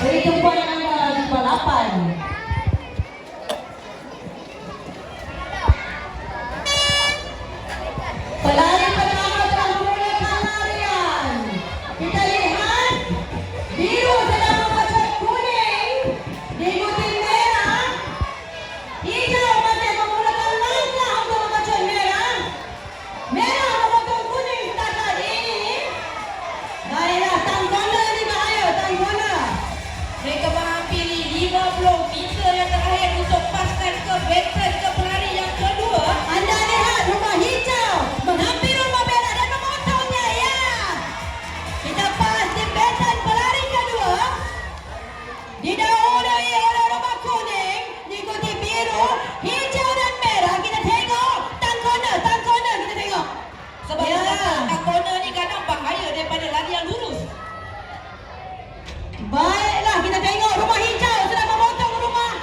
Beri tumpuan anda di balapan. Pelari pertama telah memulakan larian. Kita lihat biru sedang memotong kuning, diikuti merah. Hijau masih memulakan langkah untuk memotong merah. Merah memotong kuning setakat ini. Baiklah, Tanggona ini bahaya, Tanggona. Mereka menghampiri 50 meter yang terakhir untuk paskan ke veteran ke pelari yang kedua. Anda lihat rumah hijau menghampiri rumah merah dan memotongnya, ya. Kita pas di betan pelari kedua. Didahului oleh rumah kuning, diikuti biru, hijau dan merah. Kita tengok Tanggona kita tengok. Sebab Ya. Tanggona ni kadang bahaya daripada lari yang lurus. Baiklah, kita tengok rumah hijau sedang memotong rumah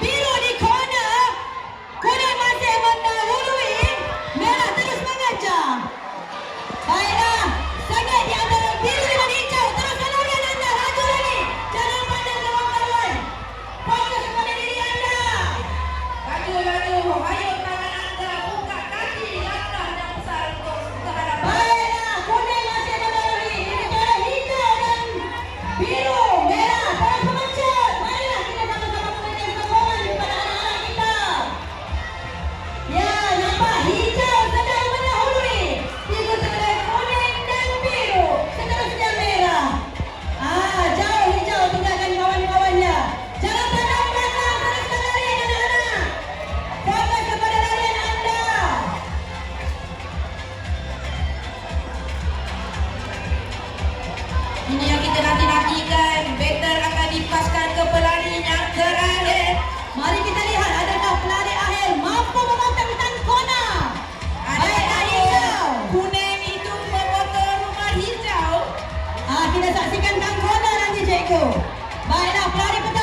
biru di corner. Kuning masih mendahului, merah terus mengejar. Baiklah, sangat di antara biru dengan hijau. Teruskan larian anda, laju lagi. Jangan pandang ke kawan. Fokus kepada diri anda. Laju, hayuk tangan anda, buka kaki, langkah dan besar untuk ke hadapan. Baiklah, kuning masih mendahului. Ini cara hijau dan biru, merah terus mengejar. Marilah kita sama-sama memberikan sokongan kepada anak-anak kita. Ya, nampak hijau sedang mendahului, diikuti oleh kuning dan biru, seterusnya merah. Jauh hijau tinggalkan kawan-kawannya. Jangan pandang belakang, teruskan larian anak-anak. Fokus kepada larian anda. Ini yang kita nanti-nantikan. Veteran akan dipaskan ke pelari yang terakhir. Mari kita lihat adakah pelari akhir mampu memotong Tanggona. Baiklah hijau. Kuning itu memotong rumah hijau. Kita saksikan Tanggona nanti, cikgu. Baiklah, pelari pertama